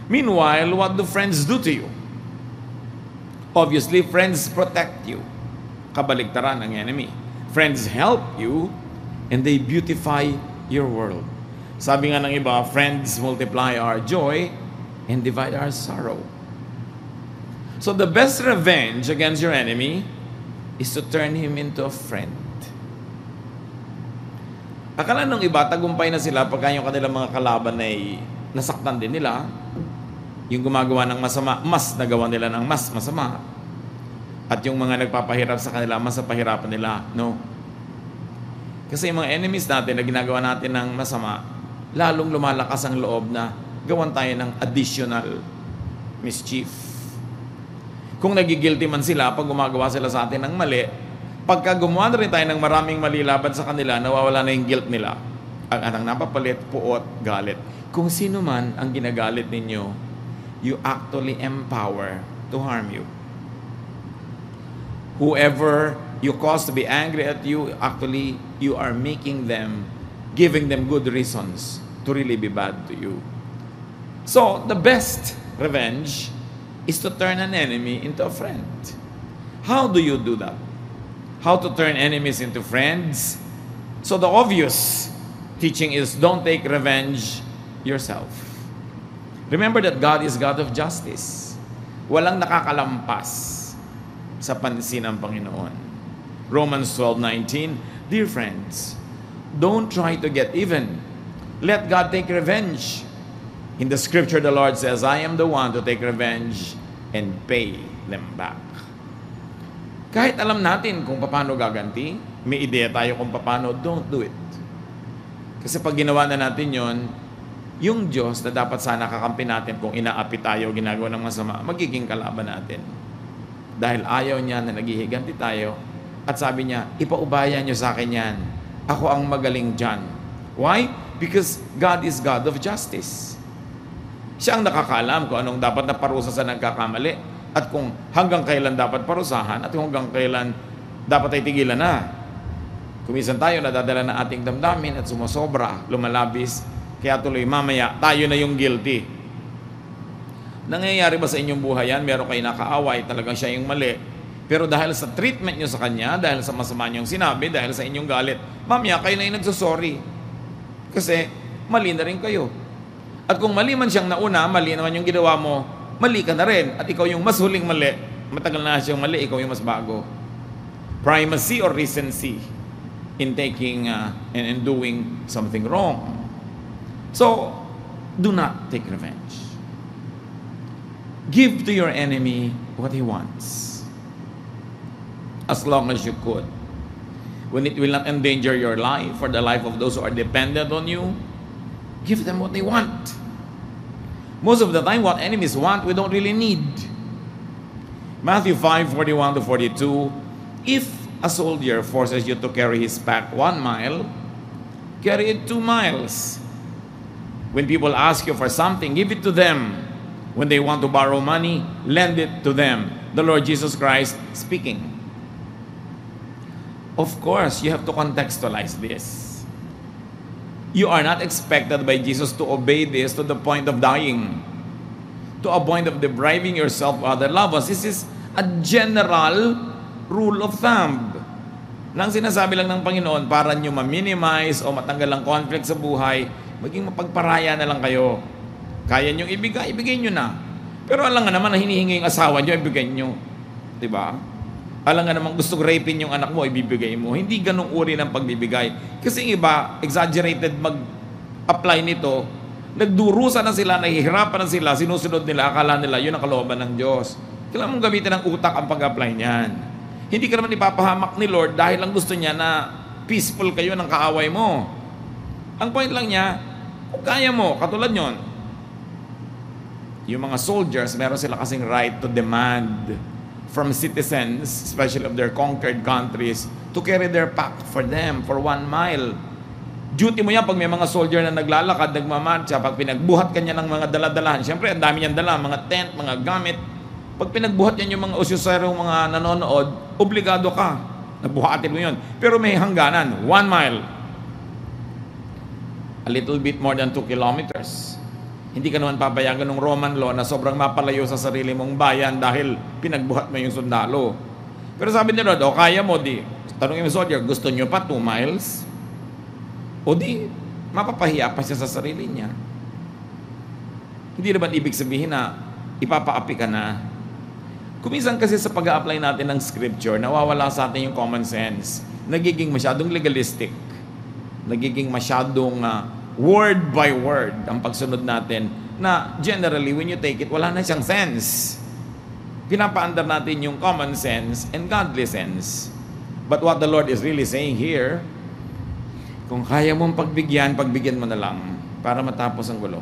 Meanwhile, what do friends do to you? Obviously, friends protect you. Kabaligtaran ang enemy. Friends help you and they beautify your world. Sabi nga ng iba, friends multiply our joy and divide our sorrow. So the best revenge against your enemy is to turn him into a friend. Akala ng iba, tagumpay na sila pagka yung kanilang mga kalaban ay nasaktan din nila. Yung gumagawa ng masama, mas nagawa nila ng mas masama. At yung mga nagpapahirap sa kanila, mas napahirapan nila. No. Kasi yung mga enemies natin na ginagawa natin ng masama, lalong lumalakas ang loob na gawan tayo ng additional mischief. Kung nagigilty man sila pag gumagawa sila sa atin ng mali, pagka gumawa na rin tayo ng maraming mali laban sa kanila, nawawala na yung guilt nila. Ang anang napapalit, puot, galit. Kung sino man ang ginagalit ninyo, you actually empower to harm you. Whoever you cause to be angry at you, actually, you are making them, giving them good reasons to really be bad to you. So, the best revenge is to turn an enemy into a friend. How do you do that? How to turn enemies into friends? So, the obvious teaching is don't take revenge yourself. Remember that God is God of justice. Walang nakakalampas sa pansin ng Panginoon. Romans 12:19, dear friends, don't try to get even. Let God take revenge. In the scripture, the Lord says, I am the one to take revenge and pay them back. Kahit alam natin kung paano gaganti, may ideya tayo kung paano, don't do it. Kasi pag ginawa na natin yon, yung Diyos na dapat sana kakampi natin kung inaapi tayo, ginagawa ng masama, magiging kalaban natin. Dahil ayaw niya na naghihiganti tayo, at sabi niya, ipaubaya niyo sa akin yan. Ako ang magaling dyan. Why? Because God is God of justice. Siya ang nakakaalam kung anong dapat na parusa sa nagkakamali at kung hanggang kailan dapat parusahan at kung hanggang kailan dapat ay tigilan na. Kumisan tayo nadadala na ating damdamin at sumasobra, lumalabis, kaya tuloy mamaya tayo na yung guilty. Nangyayari ba sa inyong buhay yan? Meron kayo nakaaway, talagang siya yung mali. Pero dahil sa treatment nyo sa kanya, dahil sa masama niyong sinabi, dahil sa inyong galit, mamaya kayo na yung nagsusorry. Kasi mali na rin kayo. At kung mali man siyang nauna, mali naman yung ginawa mo, mali ka na rin. At ikaw yung mas huling mali. Matagal na siyang mali, ikaw yung mas bago. Primacy or recency in taking and doing something wrong. So, do not take revenge. Give to your enemy what he wants. As long as you could. When it will not endanger your life or the life of those who are dependent on you, give them what they want. Most of the time, what enemies want, we don't really need. Matthew 5:41-42, if a soldier forces you to carry his pack 1 mile, carry it 2 miles. When people ask you for something, give it to them. When they want to borrow money, lend it to them. The Lord Jesus Christ speaking. Of course, you have to contextualize this. You are not expected by Jesus to obey this to the point of dying, to a point of depriving yourself of other loved ones. This is a general rule of thumb. Nang sinasabi lang ng Panginoon para nyo ma-minimize o matanggal ang conflict sa buhay, maging mapagparaya na lang kayo. Kaya nyo ibigay, ibigay nyo na. Pero alam nga naman na hinihingi yung asawa nyo, ibigay nyo. Diba? Alam nga naman gusto rapin yung anak mo, ibibigay mo. Hindi ganong uri ng pagbibigay. Kasi iba, exaggerated mag-apply nito, nagdurusa na sila, nahihirapan na sila, sinusunod nila, akala nila, yun ang kalooban ng Diyos. Kailangan mong gamitin ng utak ang pag-apply niyan. Hindi ka naman ipapahamak ni Lord dahil lang gusto niya na peaceful kayo ng kaaway mo. Ang point lang niya, kung kaya mo, katulad yon, yung mga soldiers, meron sila kasing right to demand from citizens, especially of their conquered countries, to carry their pack for them for 1 mile. Duty mo yan pag may mga soldier na naglalakad, nagmamarcha, pag pinagbuhat ka niya ng mga daladalahan, siyempre ang dami niyang dala, mga tent, mga gamit. Pag pinagbuhat niya yung mga osyuserong mga nanonood, obligado ka. Nagbuhatin mo yun. Pero may hangganan, 1 mile. A little bit more than 2 kilometers. Hindi ka naman papayagan ng Roman law na sobrang mapalayo sa sarili mong bayan dahil pinagbuhat mo yung sundalo. Pero sabi ni Lord, kaya mo, di. Tanongin mo soldier, gusto nyo pa 2 miles? O di, mapapahiya pa siya sa sarili niya. Hindi naman ibig sabihin na ipapaapi ka na. Kuminsan kasi sa pag-a-apply natin ng scripture, nawawala sa atin yung common sense. Nagiging masyadong legalistic. Nagiging masyadong word by word ang pagsunod natin na generally, when you take it, wala na siyang sense. Pinapaandar natin yung common sense and godly sense. But what the Lord is really saying here, kung kaya mong pagbigyan mo na lang para matapos ang gulo.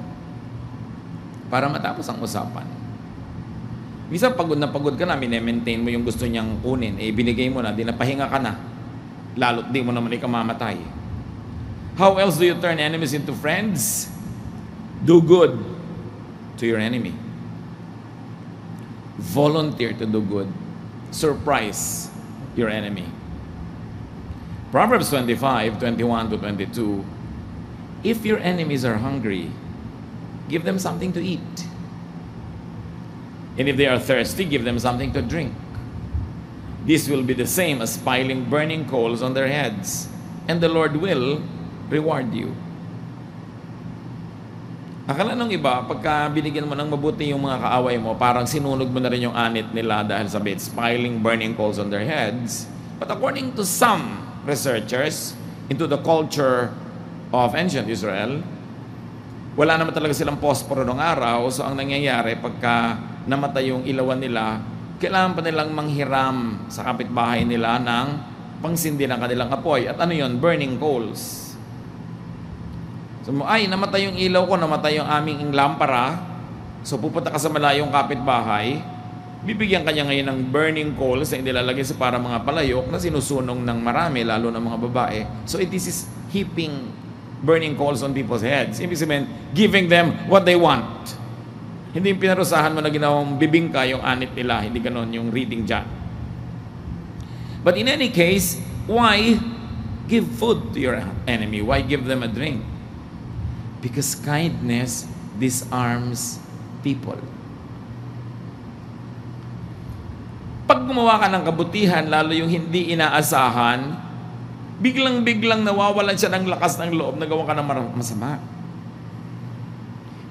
Para matapos ang usapan. Minsan pagod ka na, minemaintain mo yung gusto niyang kunin, binigay mo na, di napahinga ka na. Lalo't di mo naman ikamamatay. How else do you turn enemies into friends? Do good to your enemy. Volunteer to do good. Surprise your enemy. Proverbs 25:21-22. If your enemies are hungry, give them something to eat. And if they are thirsty, give them something to drink. This will be the same as piling burning coals on their heads, and the Lord will reward you. Akala nung iba, pagka binigyan mo ng mabuti yung mga kaaway mo, parang sinunog mo na rin yung anit nila dahil sabi, it's piling burning coals on their heads. But according to some researchers into the culture of ancient Israel, wala naman talaga silang posporo ng araw, so ang nangyayari, pagka namatay yung ilawan nila, kailangan pa nilang manghiram sa kapitbahay nila ng pangsindi ng kanilang apoy. At ano yun? Burning coals. So, namatay yung ilaw ko, namatay yung aming lampara. So, pupunta ka sa malayong kapitbahay, bibigyan ka niya ngayon ng burning coals na inilalagay sa para mga palayok na sinusunong ng marami, lalo ng mga babae. So, this is heaping burning coals on people's heads. Ibig sabihin, giving them what they want. Hindi yung pinarusahan mo na ginawang bibingka yung anit nila. Hindi ganon yung reading dyan. But in any case, why give food to your enemy? Why give them a drink? Because kindness disarms people. Pag gumawa ka ng kabutihan, lalo yung hindi inaasahan, biglang-biglang nawawalan siya ng lakas ng loob na gawa ka ng masama.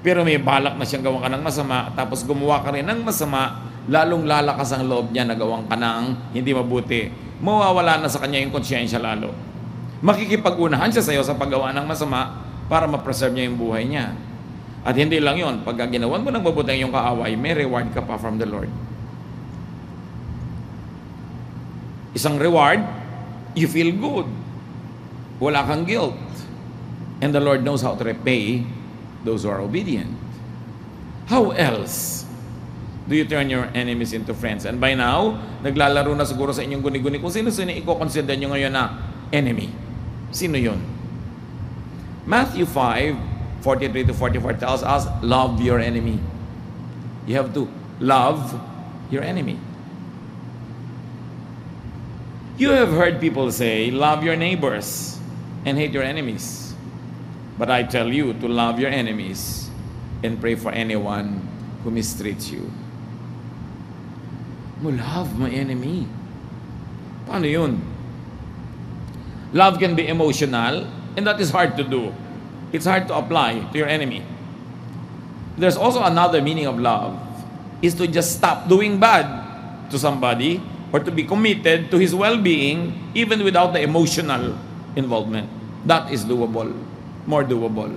Pero may balak na siyang gawa ka ng masama, tapos gumawa ka rin ng masama, lalong lalakas ang loob niya na gawa ka ng hindi mabuti. Mawawala na sa kanya yung konsyensya lalo. Makikipag-unahan siya sa iyo sa paggawa ng masama para ma-preserve niya yung buhay niya. At hindi lang yun, pag ginawan mo ng mabuti ang iyong kaaway, may reward ka pa from the Lord. Isang reward, you feel good. Wala kang guilt. And the Lord knows how to repay those who are obedient. How else do you turn your enemies into friends? And by now, naglalaro na siguro sa inyong guni-guni kung sino-sino i-consider nyo ngayon na enemy. Sino yun? Matthew 5:43-44 tells us, love your enemy. You have to love your enemy. You have heard people say, love your neighbors and hate your enemies. But I tell you to love your enemies and pray for anyone who mistreats you. Mo love my enemy. Paano yun? Love can be emotional, and that is hard to do. It's hard to apply to your enemy. There's also another meaning of love, is to just stop doing bad to somebody or to be committed to his well-being even without the emotional involvement. That is doable, more doable.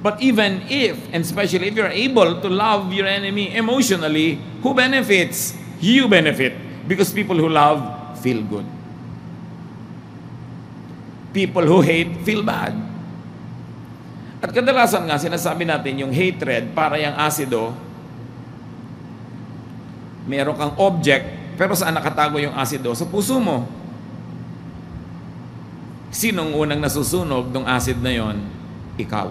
But even if, and especially if you're able to love your enemy emotionally, who benefits? You benefit, because people who love feel good. People who hate feel bad. At kadalasan nga, sinasabi natin yung hatred para yung asido, meron kang object, pero saan nakatago yung asido? Sa puso mo. Sinong unang nasusunog ng acid na yon? Ikaw.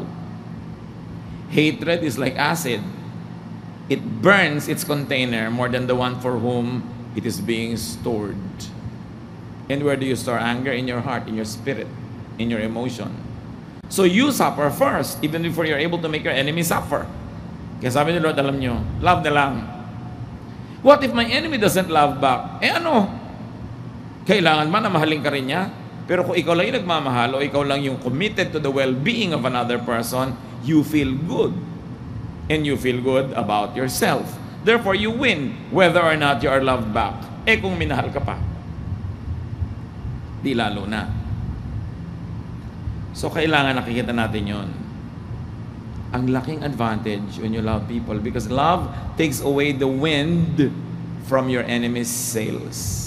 Hatred is like acid. It burns its container more than the one for whom it is being stored. And where do you store anger? In your heart, in your spirit, in your emotion. So you suffer first, even before you're able to make your enemy suffer. Kaya sabi ni Lord, alam nyo, love na lang. What if my enemy doesn't love back? Ano? Kailangan man na mahalin ka rin niya? Pero kung ikaw lang yung nagmamahal o ikaw lang yung committed to the well-being of another person, you feel good. And you feel good about yourself. Therefore, you win whether or not you are loved back. Kung minahal ka pa, di lalo na. So, kailangan nakikita natin yon. Ang laking advantage when you love people because love takes away the wind from your enemy's sails.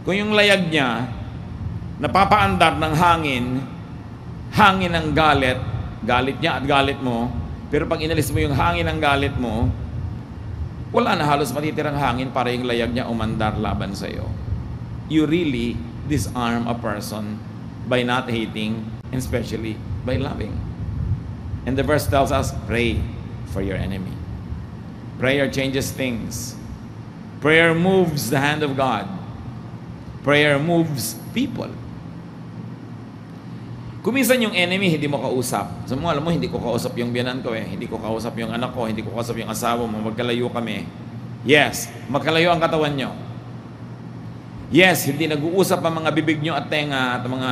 Kung yung layag niya, napapaandar ng hangin ng galit niya at galit mo, pero pag inalis mo yung hangin ng galit mo, wala na halos matitirang hangin para yung layag niya umandar laban sa iyo. You really disarm a person by not hating and especially by loving. And the verse tells us, pray for your enemy. Prayer changes things. Prayer moves the hand of God. Prayer moves people. Kung minsan yung enemy, hindi mo kausap. So mo, alam mo, hindi ko kausap yung biyanan ko eh. Hindi ko kausap yung anak ko. Hindi ko kausap yung asawa mo. Magkalayo kami. Yes, magkalayo ang katawan nyo. Yes, hindi nag-uusap ang mga bibig nyo at tenga at mga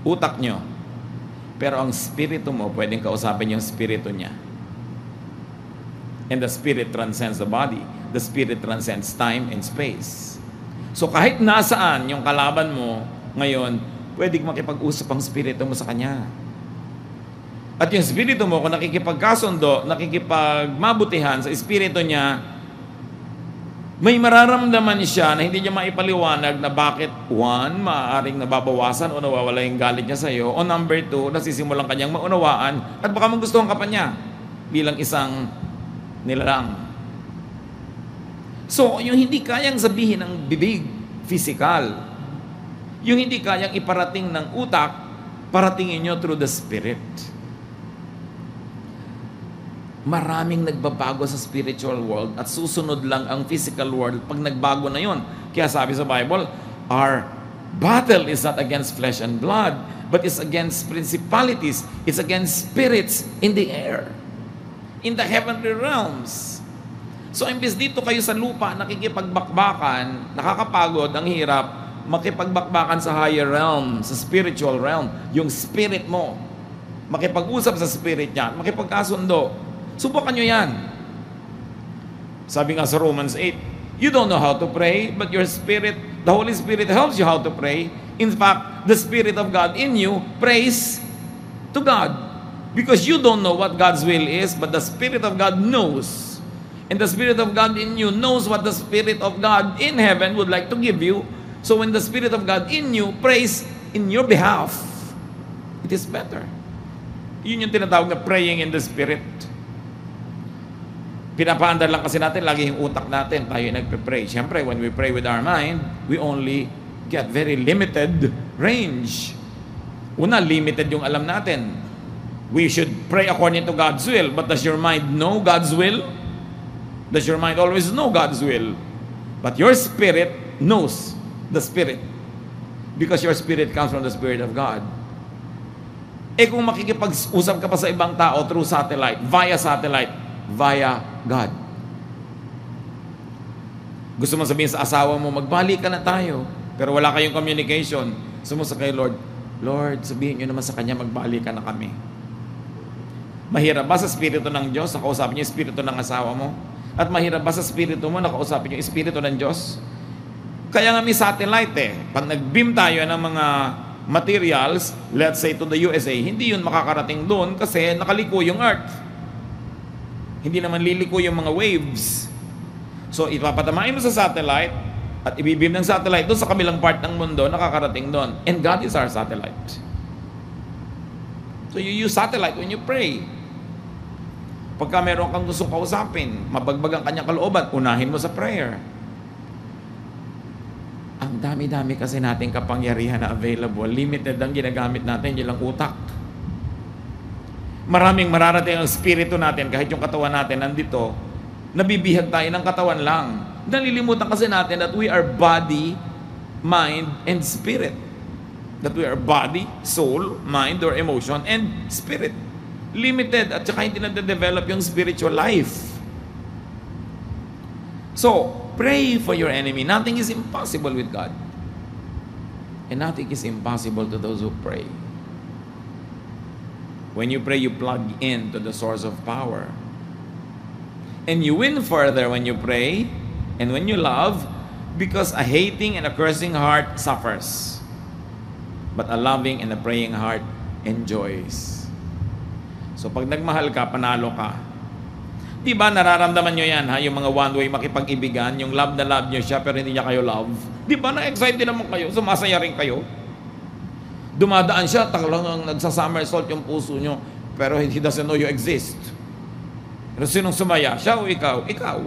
utak nyo. Pero ang spirito mo, pwedeng kausapin yung spirito niya. And the spirit transcends the body. The spirit transcends time and space. So kahit nasaan yung kalaban mo ngayon, pwedeng makipag-usap ang spirito mo sa kanya. At yung spirito mo, kung nakikipagkasundo, nakikipagmabutihan sa spirito niya, may mararamdaman siya na hindi niya maipaliwanag na bakit, one, maaaring nababawasan o nawawala yung galit niya sa iyo, o number two, nasisimulang kanyang maunawaan at baka magustuhan ka pa niya bilang isang nilalang. So, yung hindi kayang sabihin ng bibig, physical, yung hindi kayang iparating ng utak, paratingin nyo through the spirit. Maraming nagbabago sa spiritual world at susunod lang ang physical world pag nagbago na yon. Kaya sabi sa Bible, our battle is not against flesh and blood, but it's against principalities, it's against spirits in the air, in the heavenly realms. So, imbes dito kayo sa lupa, nakikipagbakbakan, nakakapagod, ang hirap, makipagbakbakan sa higher realm, sa spiritual realm, yung spirit mo, makipag-usap sa spirit niya, makipagkasundo. Subukan nyo yan. Sabi nga sa Romans 8, you don't know how to pray, but your spirit, the Holy Spirit helps you how to pray. In fact, the Spirit of God in you prays to God. Because you don't know what God's will is, but the Spirit of God knows. And the Spirit of God in you knows what the Spirit of God in heaven would like to give you. So when the Spirit of God in you prays in your behalf, it is better. Yun yung tinatawag na praying in the Spirit. Pinapaandar lang kasi natin, lagi yung utak natin, tayo yung nagpe-pray. Siyempre, when we pray with our mind, we only get very limited range. Una, limited yung alam natin. We should pray according to God's will, but does your mind know God's will? Does your mind always know God's will? But your spirit knows the Spirit. Because your spirit comes from the Spirit of God. Kung makikipag-usap ka pa sa ibang tao through satellite, via God. Gusto mo sabihin sa asawa mo, magbalik ka na tayo, pero wala kayong communication. Sumusa kay Lord, Lord, sabihin nyo naman sa Kanya, magbalik ka na kami. Mahirap ba sa Espiritu ng Diyos, nakausapin niyo yung Espiritu ng asawa mo? At mahirap ba sa Espiritu mo, nakausapin niyo yung Espiritu ng Diyos? Kaya nga may satellite eh. Pag nag-beam tayo ng mga materials, let's say to the USA, hindi yun makakarating doon kasi nakaliko yung Earth. Hindi naman liliko yung mga waves. So, ipapatamain mo sa satellite at ibibim ng satellite doon sa kabilang part ng mundo, nakakarating doon. And God is our satellite. So, you use satellite when you pray. Pagka meron kang gusto kausapin, mabagbag ang kanyang kalooban, unahin mo sa prayer. Ang dami-dami kasi nating kapangyarihan na available. Limited ang ginagamit natin, yun lang utak. Maraming mararating ang spirito natin, kahit yung katawan natin nandito, nabibihag tayo ng katawan lang. Nalilimutan kasi natin that we are body, mind, and spirit. That we are body, soul, mind, or emotion, and spirit. limited at saka hindi na-develop yung spiritual life. So, pray for your enemy. Nothing is impossible with God. And nothing is impossible to those who pray. When you pray, you plug in to the source of power. And you win further when you pray and when you love, because a hating and a cursing heart suffers. But a loving and a praying heart enjoys. So pag nagmahal ka, panalo ka. Di ba nararamdaman nyo yan, ha? Yung mga one-way makipag-ibigan, yung love na love nyo siya pero hindi niya kayo love. Di ba na-excited naman kayo, sumasaya rin kayo. Dumadaan siya, talagang nagsa-somersault yung puso nyo, pero he doesn't know you exist. Pero sinong sumaya? Siya o ikaw? Ikaw.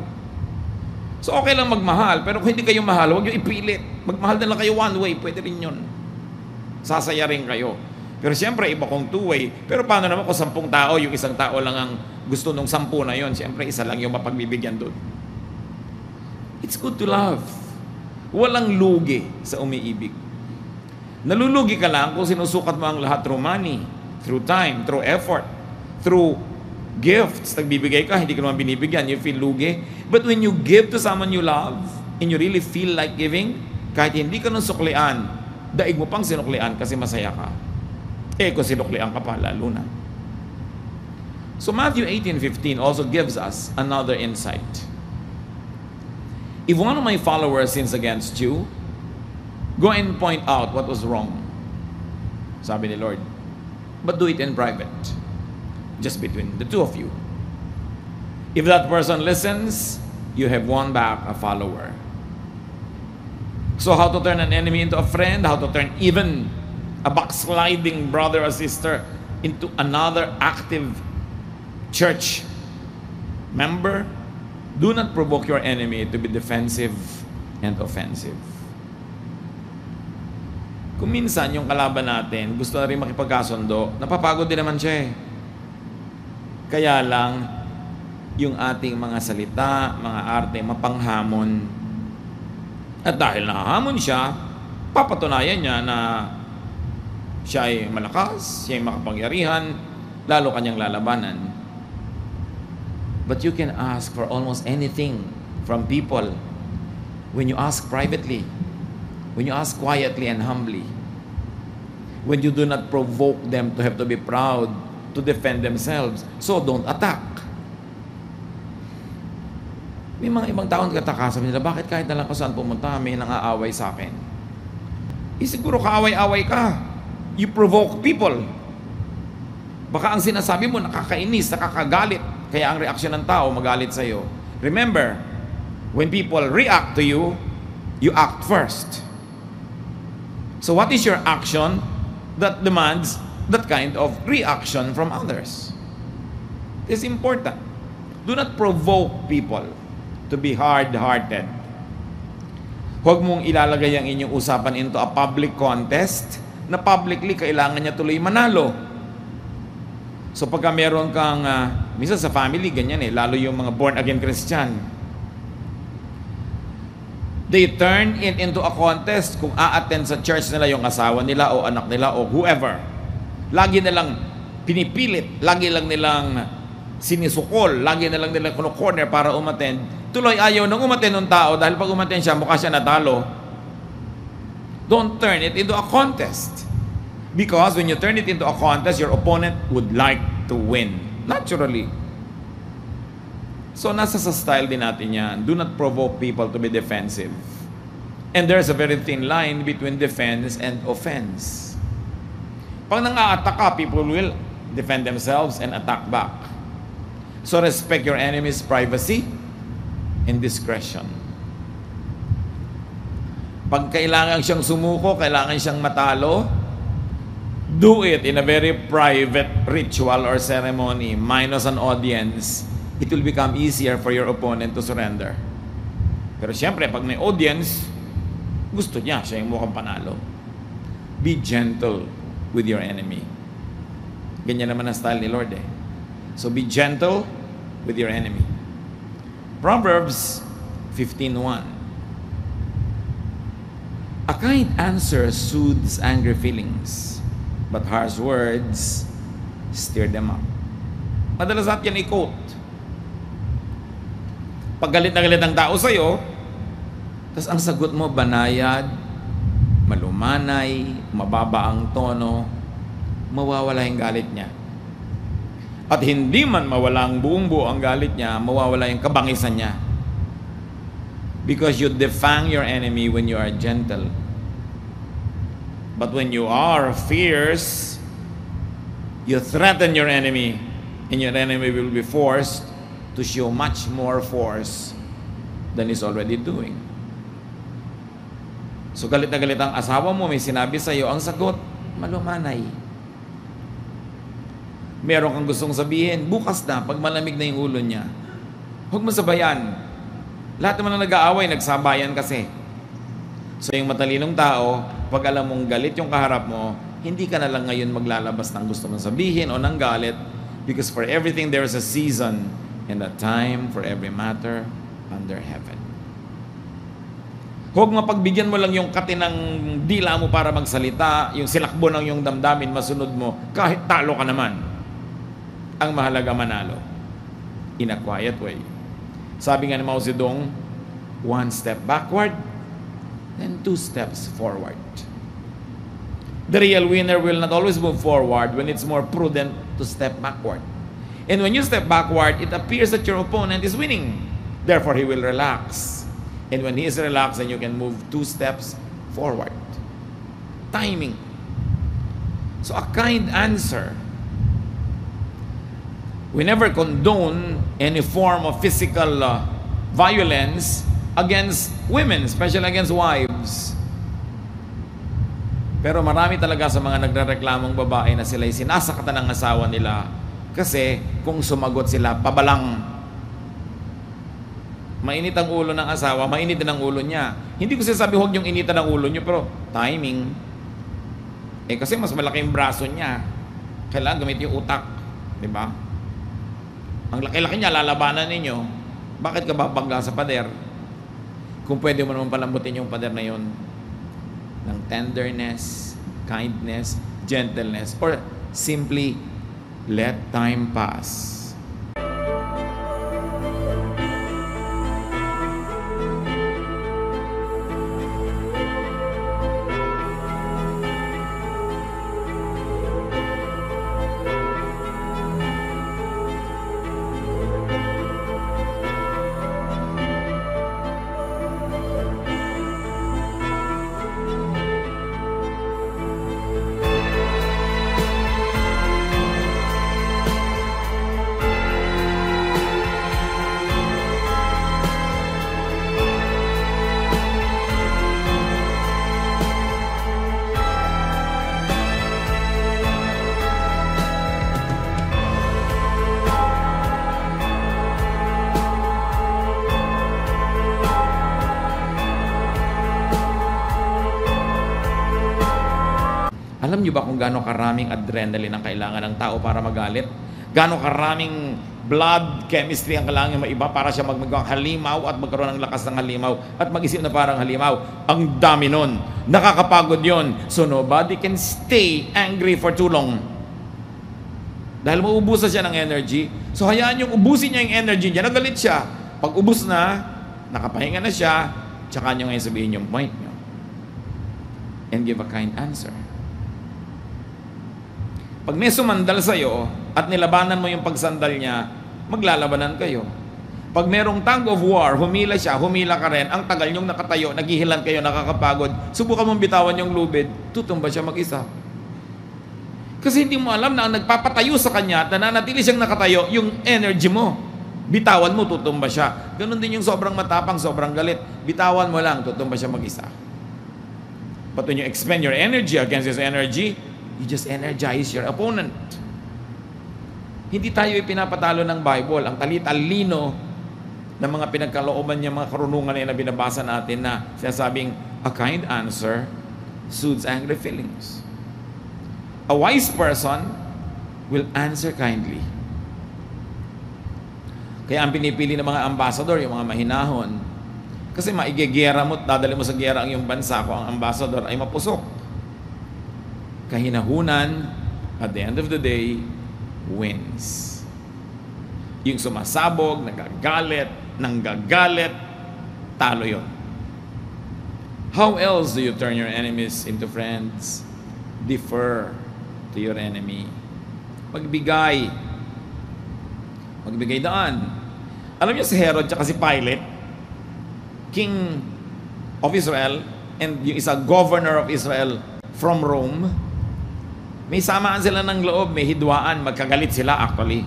So okay lang magmahal, pero kung hindi kayo mahal, huwag nyo ipilit. Magmahal na lang kayo one-way, pwede rin yun. Sasaya rin kayo. Pero siyempre, iba kung two-way. Pero paano naman kung 10 tao, yung isang tao lang ang gusto nung 10 na yon, siyempre, isa lang yung mapagbibigyan doon. It's good to love. Walang lugi sa umiibig. Nalulugi ka lang kung sinusukat mo ang lahat through money, through time, through effort, through gifts. Nagbibigay ka, hindi ka naman binibigyan, you feel lugi. But when you give to someone you love, and you really feel like giving, kahit hindi ka nung suklian, daig mo pang sinuklian kasi masaya ka. Kung sinuklian ka pa, lalo na. So Matthew 18:15 also gives us another insight. If one of my followers sins against you, go and point out what was wrong. Sabi ni Lord. But do it in private. Just between the two of you. If that person listens, you have won back a follower. So how to turn an enemy into a friend, how to turn even a backsliding brother or sister into another active church member. Do not provoke your enemy to be defensive and offensive. Kung minsan yung kalaban natin gusto na rin makipagkasundo, napapagod din naman siya eh. Kaya lang yung ating mga salita, mga arte, mapanghamon. At dahil nakahamon siya, papatunayan niya na siya ay malakas, siya ay makapangyarihan, lalo kanyang lalabanan. But you can ask for almost anything from people when you ask privately, when you ask quietly and humbly, when you do not provoke them to have to be proud, to defend themselves. So don't attack. May mga ibang taon kataka, sabi nila, bakit kahit na lang ko saan pumunta, may nang-aaway sa akin? Siguro kaaway-away ka. You provoke people. Baka ang sinasabi mo nakakainis, nakakagalit. Kaya ang reaksyon ng tao magalit sa iyo. Remember, when people react to you, you act first. So what is your action that demands that kind of reaction from others? It's important. Do not provoke people to be hard-hearted. Huwag mong ilalagay ang inyong usapan into a public contest na publicly kailangan niya tuloy manalo. So pagka meron kang, minsan sa family, ganyan eh, lalo yung mga born-again Christian. They turn it into a contest kung a-attend sa church nila yung asawa nila o anak nila o whoever. Lagi nilang pinipilit, lagi lang nilang sinisukol, lagi na lang nilang corner para umattend. Tuloy ayaw nang umattend ng tao dahil pag umattend siya, mukha siya natalo. Don't turn it into a contest. Because when you turn it into a contest, your opponent would like to win. Naturally. So nasa sa style din natin yan. Do not provoke people to be defensive. And there's a very thin line between defense and offense. Pag nang-a-attack ka, people will defend themselves and attack back. So respect your enemy's privacy and discretion. Pag kailangan siyang sumuko, kailangan siyang matalo, do it in a very private ritual or ceremony, minus an audience. It will become easier for your opponent to surrender. Pero siyempre, pag may audience, gusto niya, siya yung mukhang panalo. Be gentle with your enemy. Ganyan naman ang style ni Lord eh. So be gentle with your enemy. Proverbs 15:1. A kind answer soothes angry feelings, but harsh words stir them up. Madalas natin yan i-quote. Pag galit na galit ang tao sa'yo, tapos ang sagot mo, banayad, malumanay, mababa ang tono, mawawala yung galit niya. At hindi man mawala ang buong buo ang galit niya, mawawala yung kabangisan niya. Because you defang your enemy when you are gentle. But when you are fierce, you threaten your enemy, and your enemy will be forced to show much more force than he's already doing. So galit na galit ang asawa mo, may sinabi sa iyo, ang sagot, malumanay. Meron kang gustong sabihin, bukas na, pag malamig na yung ulo niya. Huwag mo sabayan. Lahat naman na nag-aaway, nagsabayan kasi. So yung matalinong tao, pag alam mong galit yung kaharap mo, hindi ka na lang ngayon maglalabas ng gusto mong sabihin o ng galit, because for everything there is a season and a time for every matter under heaven. Huwag mapagbigyan mo lang yung katinang dila mo para magsalita, yung silakbo ng yung damdamin, masunod mo, kahit talo ka naman. Ang mahalaga manalo. In a quiet way. Sabi nga ni Mao Zedong, 1 step backward, then 2 steps forward. The real winner will not always move forward when it's more prudent to step backward. And when you step backward, it appears that your opponent is winning. Therefore, he will relax. And when he is relaxed, then you can move 2 steps forward. Timing. So a kind answer. We never condone any form of physical violence against women, especially against wives. Pero marami talaga sa mga nagrereklamong babae na sila'y sinasakatan ng asawa nila kasi kung sumagot sila, pabalang. Mainit ang ulo ng asawa, mainit din ang ulo niya. Hindi ko sinasabi huwag yung initan ang ulo niyo, pero timing. Kasi mas malaki yung braso niya. Kailangan gamit yung utak. Diba? Ang laki-laki niya, lalabanan ninyo. Bakit ka babangga sa pader? Kung pwede mo naman palambutin yung pader na yun ng tenderness, kindness, gentleness, or simply let time pass. Alam niyo ba kung gaano karaming adrenaline ang kailangan ng tao para magalit? Gaano karaming blood chemistry ang kailangan maiba para siya magmagawang halimaw at magkaroon ng lakas ng halimaw at mag-isip na parang halimaw. Ang dami nun. Nakakapagod yon. So nobody can stay angry for too long. Dahil mauubusan siya ng energy. So hayaan yung ubusin niya yung energy niya. Nagalit siya. Pag ubus na, nakapahinga na siya, tsaka niyo ngayon sabihin yung point niyo. And give a kind answer. Pag may sumandal sa'yo at nilabanan mo yung pagsandal niya, maglalabanan kayo. Pag merong tug of war, humila siya, humila ka rin, ang tagal niyong nakatayo, naghihilan kayo, nakakapagod, subukan mong bitawan yung lubid, tutumba siya mag-isa. Kasi hindi mo alam na ang nagpapatayo sa kanya at nananatili siyang nakatayo, yung energy mo. Bitawan mo, tutumba siya. Ganon din yung sobrang matapang, sobrang galit. Bitawan mo lang, tutumba siya mag-isa. But when you expend your energy against his energy, you just energize your opponent. Hindi tayo ipinapatalo ng Bible. Ang talitalino ng mga pinagkalooban niya, mga karunungan na binabasa natin na sinasabing, a kind answer soothes angry feelings. A wise person will answer kindly. Kaya ang pinipili ng mga ambassador, yung mga mahinahon, kasi maigegera mo, dadali mo sa gera ang iyong bansa kung ang ambassador ay mapusok. Kahinahunan, at the end of the day, wins. Yung sumasabog, nagagalit, nanggagalit, talo yun. How else do you turn your enemies into friends? Defer to your enemy. Magbigay. Magbigay daan. Alam niyo si Herod at si Pilate, king of Israel, and yung isa governor of Israel from Rome, may samaan sila ng loob, may hidwaan, magkagalit sila actually.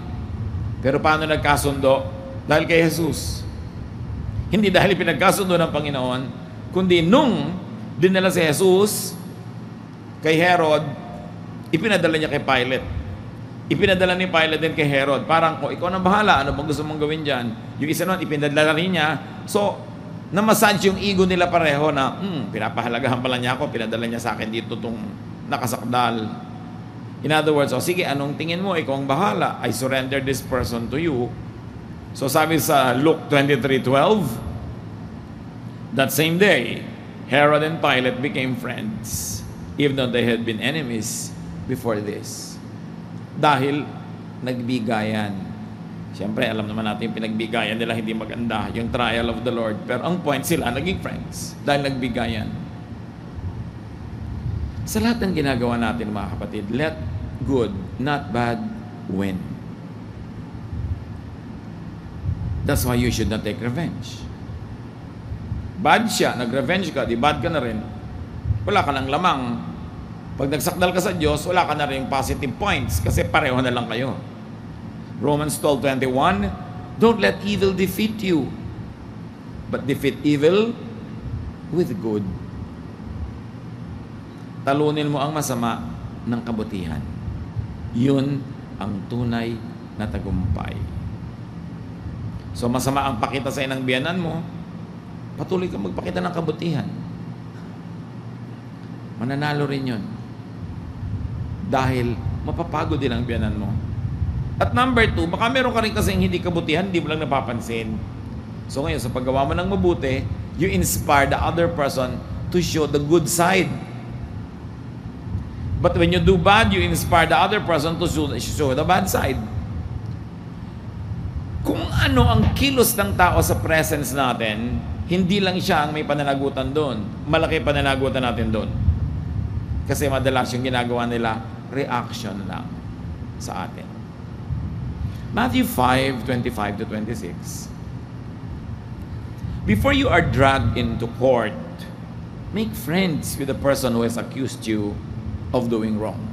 Pero paano nagkasundo? Dahil kay Jesus. Hindi dahil pinagkasundo ng Panginoon, kundi nung dinala si Jesus kay Herod, ipinadala niya kay Pilate. Ipinadala ni Pilate din kay Herod. Parang, ikaw na bahala, ano bang gusto mong gawin dyan? Yung isa nun, ipinadala rin niya. So, na-massage yung ego nila pareho na, pinapahalagahan pala niya ako, pinadala niya sa akin dito itong nakasakdal. In other words, sige, anong tingin mo? Ikaw ang bahala. I surrender this person to you. So sabi sa Luke 23:12, that same day, Herod and Pilate became friends, even though they had been enemies before this. Dahil nagbigayan. Siyempre, alam naman natin yung pinagbigayan nila hindi maganda, yung trial of the Lord. Pero ang point, sila naging friends dahil nagbigayan. Sa lahat ng ginagawa natin, mga kapatid, let good, not bad, win. That's why you should not take revenge. Bad siya, nag-revenge ka, di bad ka na rin. Wala ka ng lamang. Pag nagsakdal ka sa Diyos, wala ka na rin positive points kasi pareho na lang kayo. Romans 12:21, don't let evil defeat you, but defeat evil with good. Talunin mo ang masama ng kabutihan. Yun ang tunay na tagumpay. So masama ang pakita sa inang biyanan mo, patuloy kang magpakita ng kabutihan. Mananalo rin yun. Dahil mapapagod din ang biyanan mo. At number 2, baka meron ka rin kasing hindi kabutihan, hindi mo lang napapansin. So ngayon, sa paggawa mo ng mabuti, you inspire the other person to show the good side. But when you do bad, you inspire the other person to show the bad side. Kung ano ang kilos ng tao sa presence natin, hindi lang siya ang may pananagutan doon. Malaki pananagutan natin doon. Kasi madalas yung ginagawa nila, reaction lang sa atin. Matthew 5:25-26. Before you are dragged into court, make friends with the person who has accused you of doing wrong.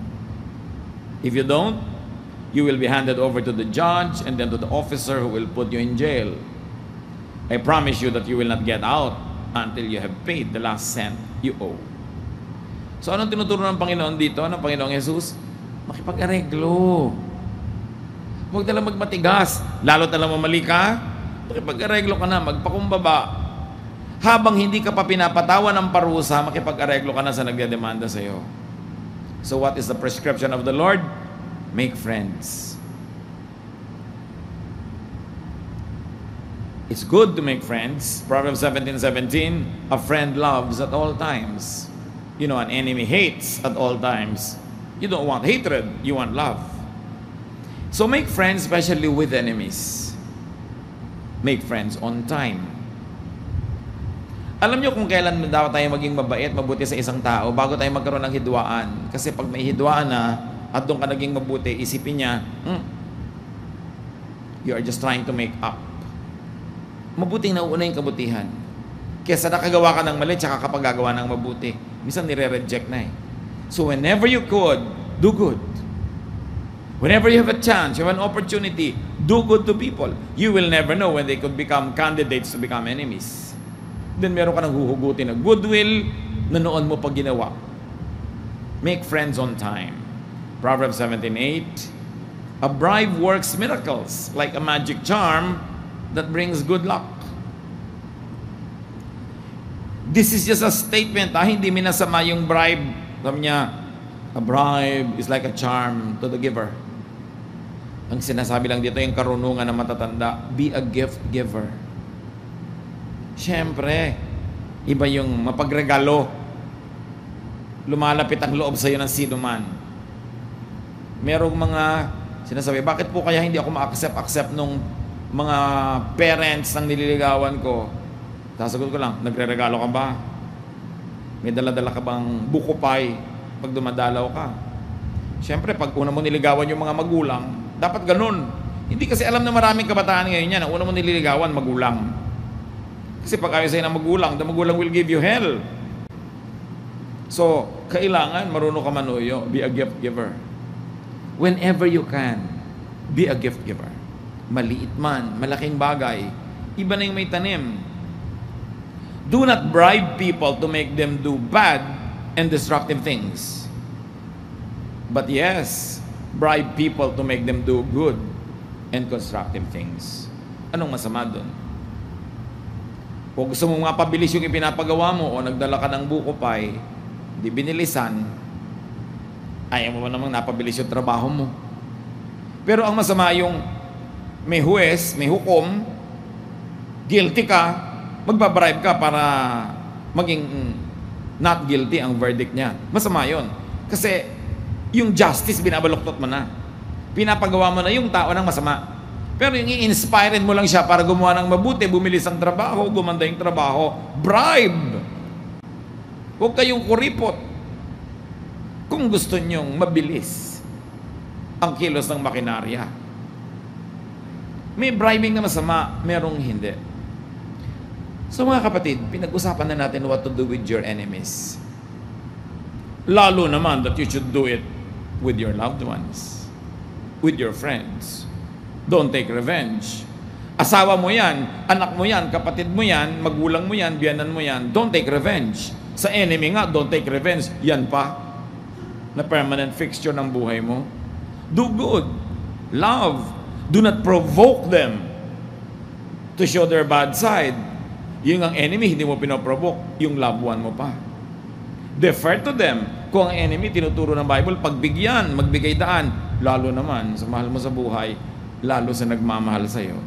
If you don't, you will be handed over to the judge and then to the officer who will put you in jail. I promise you that you will not get out until you have paid the last cent you owe. So anong tinuturo ng Panginoon dito, ng Panginoong Jesus? Makipag-areglo. Huwag na lang magmatigas. Lalo na lang mamali ka, makipag-areglo ka na, magpakumbaba. Habang hindi ka pa pinapatawan ng parusa, makipag-areglo ka na sa nagdedemanda sa iyo. So what is the prescription of the Lord? Make friends. It's good to make friends. Proverbs 17:17, a friend loves at all times. You know, an enemy hates at all times. You don't want hatred, you want love. So make friends, especially with enemies. Make friends on time. Alam niyo kung kailan dapat tayo maging mabait, mabuti sa isang tao bago tayo magkaroon ng hidwaan. Kasi pag may hidwaan na at doon ka naging mabuti, isipin niya, you are just trying to make up. Mabuting nauna yung kabutihan. Kesa nakagawa ka ng mali, tsaka kapag gagawa ng mabuti. Minsan nire-reject na eh. So whenever you could, do good. Whenever you have a chance, you have an opportunity, do good to people. You will never know when they could become candidates to become enemies. Then meron ka nang huhugutin na goodwill na noon mo pag ginawa. Make friends on time. Proverbs 17:8, a bribe works miracles like a magic charm that brings good luck. This is just a statement, hindi minasama yung bribe. Sabi niya, a bribe is like a charm to the giver. Ang sinasabi lang dito yung karunungan na matatanda, be a gift giver. Siyempre, iba yung mapagregalo. Lumalapit ang loob sa iyo ng sino man. Merong mga Sinasabi, bakit po kaya hindi ako ma-accept nung mga parents ng nililigawan ko? Sasagot ko lang, nagre-regalo ka ba? May dala-dala ka bang buko pie pag dumadalaw ka? Siyempre, pag una mo niligawan yung mga magulang, dapat ganun. Hindi kasi alam na maraming kabataan ngayon yan, ang una mo nililigawan, magulang. Kasi pag ayaw sa'yo ng magulang, the magulang will give you hell. So, kailangan marunong ka manuyo, be a gift giver. Whenever you can, be a gift giver. Maliit man, malaking bagay, iba na yung may tanim. Do not bribe people to make them do bad and destructive things. But yes, bribe people to make them do good and constructive things. Anong masama doon? Kung gusto mong mapabilis yung ipinapagawa mo o nagdala ka ng buko pie, di binilisan, ayaw mo namang napabilis yung trabaho mo. Pero ang masama yung may huwes, may hukom, guilty ka, magbabribe ka para maging not guilty ang verdict niya. Masama yun. Kasi yung justice, binabaluktot mo na. Pinapagawa mo na yung tao ng masama. Pero yung i-inspire mo lang siya para gumawa ng mabuti, bumilis ang trabaho, gumanda yung trabaho, bribe. Huwag kayong kuripot. Kung gusto nyong mabilis ang kilos ng makinarya. May bribing na masama, merong hindi. So mga kapatid, pinag-usapan na natin what to do with your enemies. Lalo naman that you should do it with your loved ones, with your friends. Don't take revenge. Asawa mo yan, anak mo yan, kapatid mo yan, magulang mo yan, biyanan mo yan. Don't take revenge. Sa enemy nga, don't take revenge. Yan pa, na permanent fixture ng buhay mo. Do good. Love. Do not provoke them to show their bad side. Yung ang enemy, hindi mo pinoprovoke. Yung loved one mo pa. Defer to them. Kung ang enemy, tinuturo ng Bible, pagbigyan, magbigay daan. Lalo naman, sa mahal mo sa buhay, lalo sa nagmamahal sa'yo.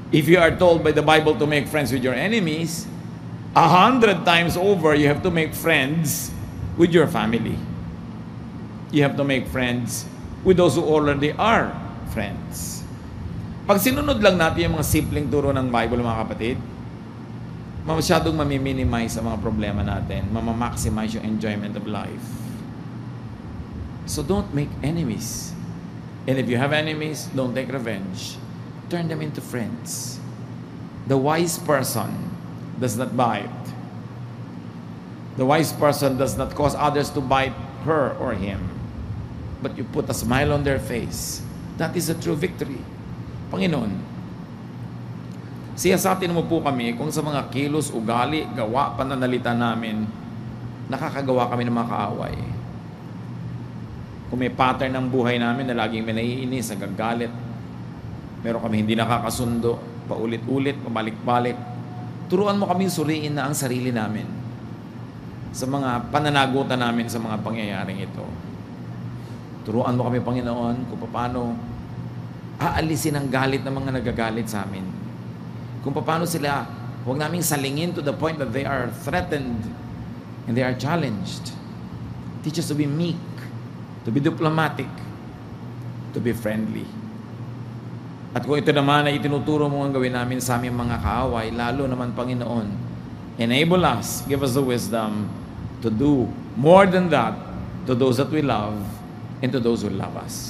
If you are told by the Bible to make friends with your enemies, 100 times over, you have to make friends with your family. You have to make friends with those who already are friends. Pag sinunod lang natin yung mga simpleng turo ng Bible, mga kapatid, masyadong mamiminimize ang mga problema natin, mamamaximize yung enjoyment of life. So don't make enemies. And if you have enemies, don't take revenge. Turn them into friends. The wise person does not bite. The wise person does not cause others to bite her or him. But you put a smile on their face. That is a true victory. Panginoon, siyasatin mo po kami kung sa mga kilos, ugali, gawa, pananalita namin, nakakagawa kami ng mga kaaway. Kung may pattern ng buhay namin na laging may naiinis, nagagalit, meron kami hindi nakakasundo, paulit-ulit, pabalik-balik, turuan mo kami suriin na ang sarili namin sa mga pananagutan namin sa mga pangyayaring ito. Turuan mo kami, Panginoon, kung paano aalisin ang galit ng mga nagagalit sa amin. Kung paano sila, huwag naming salingin to the point that they are threatened and they are challenged. Teach us to be meek, to be diplomatic, to be friendly. At kung ito naman ay itinuturo mo ang gawin namin sa aming mga kaaway, lalo naman, Panginoon, enable us, give us the wisdom to do more than that to those that we love and to those who love us.